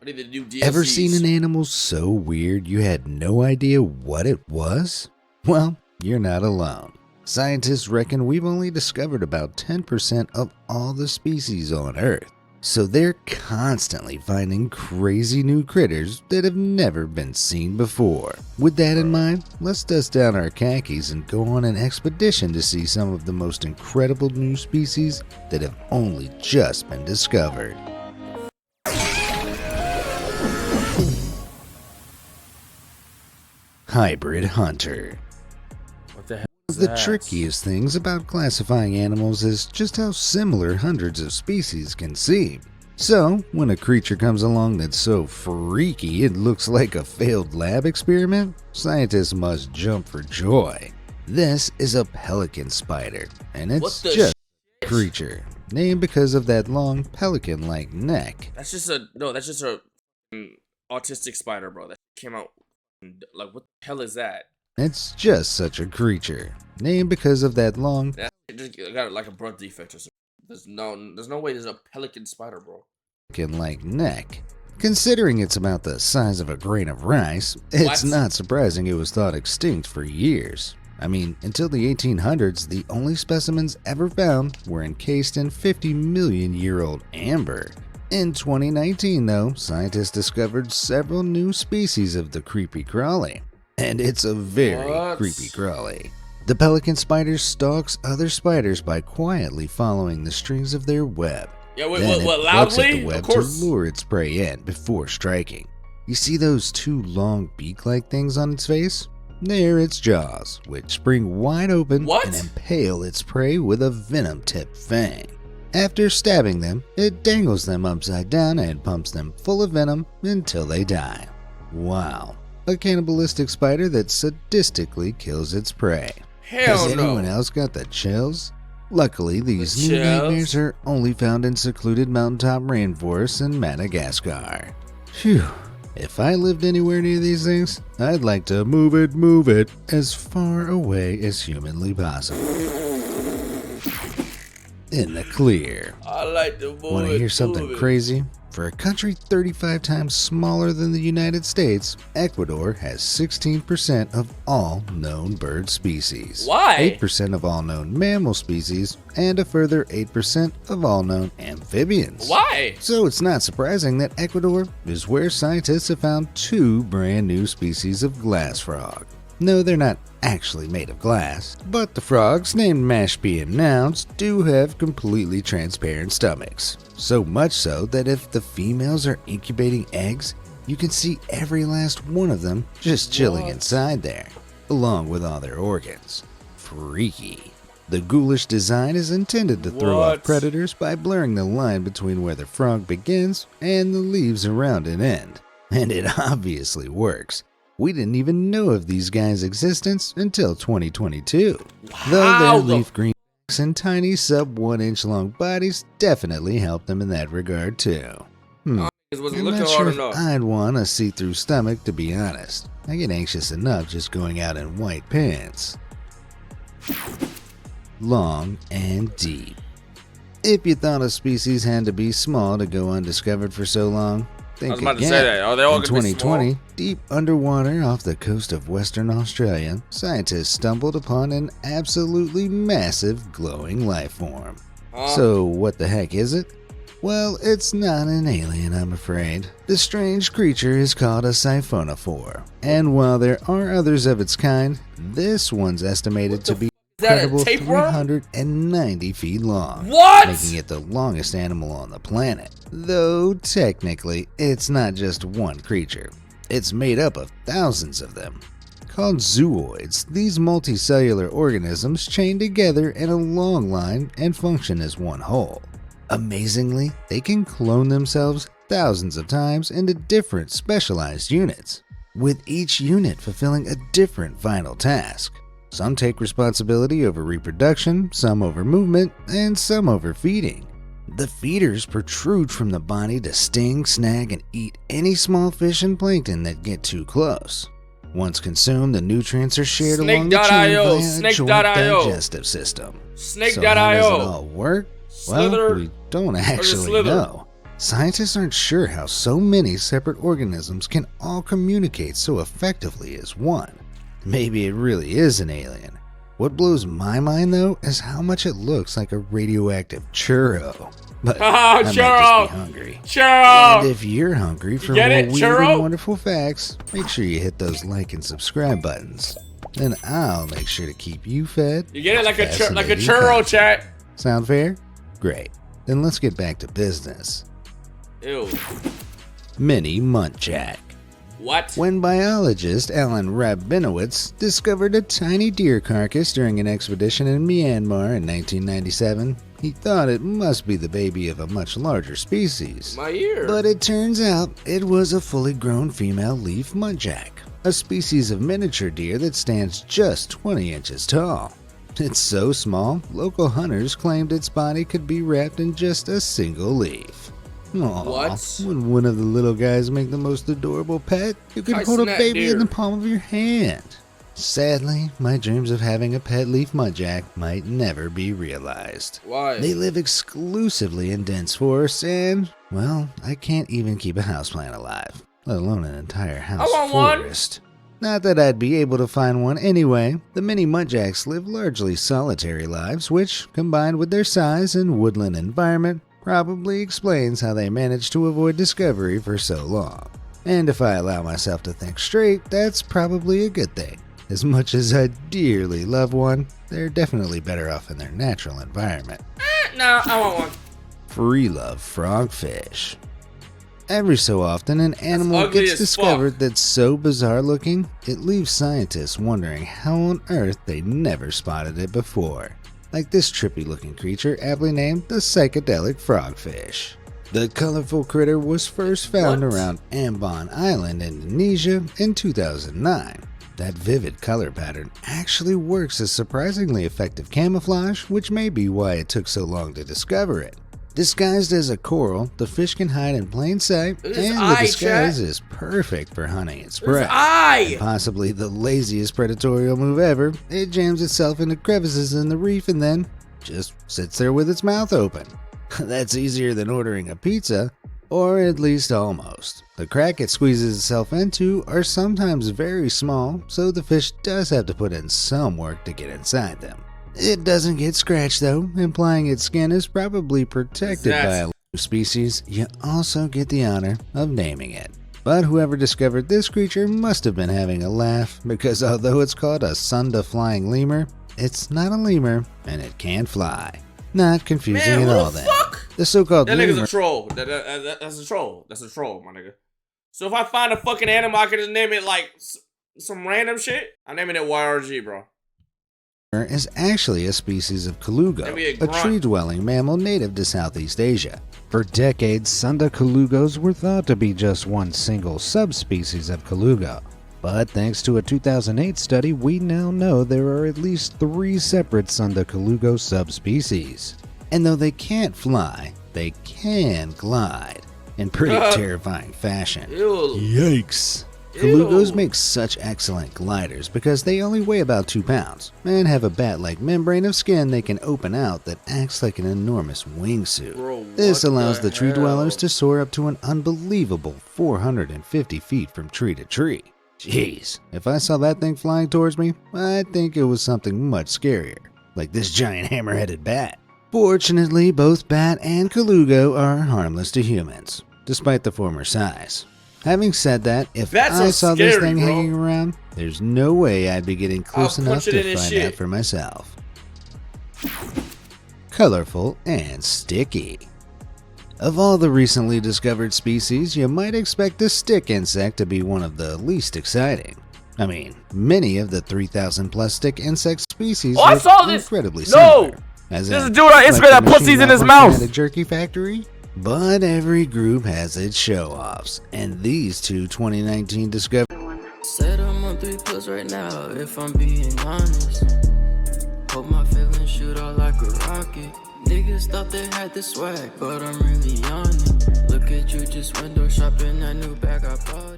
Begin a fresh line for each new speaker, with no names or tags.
I need the new DLCs.
Ever seen an animal so weird you had no idea what it was? Well, you're not alone. Scientists reckon we've only discovered about 10% of all the species on Earth. So they're constantly finding crazy new critters that have never been seen before. With that in mind, let's dust down our khakis and go on an expedition to see some of the most incredible new species that have only just been discovered. Hybrid hunter.
What the hell is
The
that?
trickiest things about classifying animals is just how similar hundreds of species can seem. So, when a creature comes along that's so freaky it looks like a failed lab experiment, scientists must jump for joy. This is a pelican spider, and
What
it's
the
just a
shit?
creature, named because of that long pelican-like neck.
That's just a autistic spider, bro. That came out like, what the hell is that?
It's just such a creature, named because of that long
That just got like a birth defect or something. There's no way there's a pelican spider, bro.
pelican-like neck. Considering it's about the size of a grain of rice, it's
What?
not surprising it was thought extinct for years. I mean, until the 1800s, the only specimens ever found were encased in 50-million-year-old amber. In 2019, though, scientists discovered several new species of the creepy crawly. And it's a very
What?
creepy crawly. The pelican spider stalks other spiders by quietly following the strings of their web.
Yeah, wait,
Then
what,
it plucks at
loudly?
the
Of
web to
course.
lure its prey in before striking. You see those two long beak-like things on its face? They're its jaws, which spring wide open
What?
and impale its prey with a venom-tipped fang. After stabbing them, it dangles them upside down and pumps them full of venom until they die. Wow. A cannibalistic spider that sadistically kills its prey.
Hell
Has
no.
anyone else got the chills? Luckily, these
The
new
chills?
nightmares are only found in secluded mountaintop rainforests in Madagascar. Phew. If I lived anywhere near these things, I'd like to move it as far away as humanly possible. In the clear.
I like to move
Want to hear something crazy? For a country 35 times smaller than the United States, Ecuador has 16% of all known bird species.
Why?
8% of all known mammal species, and a further 8% of all known amphibians.
Why?
So it's not surprising that Ecuador is where scientists have found two brand new species of glass frog. No, they're not actually made of glass, but the frogs, named Mashpee and Nouns, do have completely transparent stomachs. So much so that if the females are incubating eggs, you can see every last one of them just chilling
What?
inside there, along with all their organs. Freaky. The ghoulish design is intended to throw off
What?
predators by blurring the line between where the frog begins and the leaves around it end. And it obviously works. We didn't even know of these guys' existence until 2022. Though
How
their
the-
leaf green and tiny sub 1 inch long bodies definitely helped them in that regard too.
Niggas wasn't
I'm
looking
not
hard
sure if
enough.
I'd want a see-through stomach, to be honest. I get anxious enough just going out in white pants. Long and deep. If you thought a species had to be small to go undiscovered for so long, think
I was about
again.
to say that. Are they all
In
gonna be
2020,
small?
deep underwater off the coast of Western Australia, scientists stumbled upon an absolutely massive glowing life form. So what the heck is it? Well, it's not an alien, I'm afraid. The strange creature is called a siphonophore, and while there are others of its kind, this one's estimated to be
is that a
incredible
tapeworm?
390 feet long,
What?
making it the longest animal on the planet. Though technically, it's not just one creature. It's made up of thousands of them. Called zooids, these multicellular organisms chain together in a long line and function as one whole. Amazingly, they can clone themselves thousands of times into different specialized units, with each unit fulfilling a different vital task. Some take responsibility over reproduction, some over movement, and some over feeding. The feeders protrude from the body to sting, snag, and eat any small fish and plankton that get too close. Once consumed, the nutrients are shared along the chain
Snake.io,
via a joint
Snake.io.
digestive system. So how does it
Snake.io.
all work?
Slither
Well, we don't actually
slither?
know. Scientists aren't sure how so many separate organisms can all communicate so effectively as one. Maybe it really is an alien. What blows my mind though is how much it looks like a radioactive churro. But I might just be hungry.
Churro!
And if you're hungry for more weird and wonderful facts, make sure you hit those like and subscribe buttons. Then I'll make sure to keep you fed.
You get it like a churro, chat.
Sound fair? Great. Then let's get back to business.
Ew.
Mini Munjack.
What?
When biologist Alan Rabinowitz discovered a tiny deer carcass during an expedition in Myanmar in 1997, he thought it must be the baby of a much larger species.
My ear.
But it turns out it was a fully grown female leaf muntjac, a species of miniature deer that stands just 20 inches tall. It's so small, local hunters claimed its body could be wrapped in just a single leaf. Aww,
what?
Wouldn't one of the little guys make the most adorable pet? You could hold a baby in the palm of your hand. Sadly, my dreams of having a pet leaf muntjac might never be realized.
Why?
They live exclusively in dense forests and, well, I can't even keep a houseplant alive, let alone an entire house forest. Not that I'd be able to find one anyway. The mini muntjacs live largely solitary lives, which, combined with their size and woodland environment, probably explains how they managed to avoid discovery for so long. And if I allow myself to think straight, that's probably a good thing. As much as I dearly love one, they're definitely better off in their natural environment.
No, I want one.
Free love frogfish. Every so often, an animal gets discovered that's so bizarre looking, it leaves scientists wondering how on earth they never spotted it before. Like this trippy looking creature aptly named the Psychedelic Frogfish. The colorful critter was first found around Ambon Island, Indonesia in 2009. That vivid color pattern actually works as surprisingly effective camouflage, which may be why it took so long to discover it. Disguised as a coral, the fish can hide in plain sight, and the disguise is perfect for hunting its prey. And possibly the laziest predatorial move ever, it jams itself into crevices in the reef and then just sits there with its mouth open. That's easier than ordering a pizza, or at least almost. The crack it squeezes itself into are sometimes very small, so the fish does have to put in some work to get inside them. It doesn't get scratched though, implying its skin is probably protected by a species. You also get the honor of naming it. But whoever discovered this creature must have been having a laugh, because although it's called a Sunda flying lemur, it's not a lemur and it can't fly. Not confusing at all then. The so-called
that
lemur.
nigga's a troll. That's a troll. That's a troll, my nigga. So if I find a fucking animal, I can just name it like some random shit. I'm naming it YRG, bro.
Is actually a species of colugo, a tree-dwelling mammal native to Southeast Asia. For decades, Sunda colugos were thought to be just one single subspecies of colugo. But thanks to a 2008 study, we now know there are at least 3 separate Sunda colugo subspecies. And though they can't fly, they can glide in pretty terrifying fashion. Yikes! Colugos make such excellent gliders because they only weigh about 2 pounds and have a bat-like membrane of skin they can open out that acts like an enormous wingsuit. This allows the tree dwellers to soar up to an unbelievable 450 feet from tree to tree. Jeez, if I saw that thing flying towards me, I'd think it was something much scarier, like this giant hammer-headed bat. Fortunately, both bat and colugo are harmless to humans, despite the former size. Having said that, if I saw this thing hanging around, there's no way I'd be getting close enough to find out for myself. Colorful and sticky. Of all the recently discovered species, you might expect the stick insect to be one of the least exciting. I mean, many of the 3,000 plus stick insect species are incredibly similar. There's a dude on Instagram that puts these in his mouth. At a jerky factory. But every group has its show-offs, and these two 2019 discoveries.
Said I'm on 3 pills right now, if I'm being honest. Hope my feelings shoot out like a rocket. Niggas thought they had the swag, but I'm really on it. Look at you just window shopping that new bag I bought.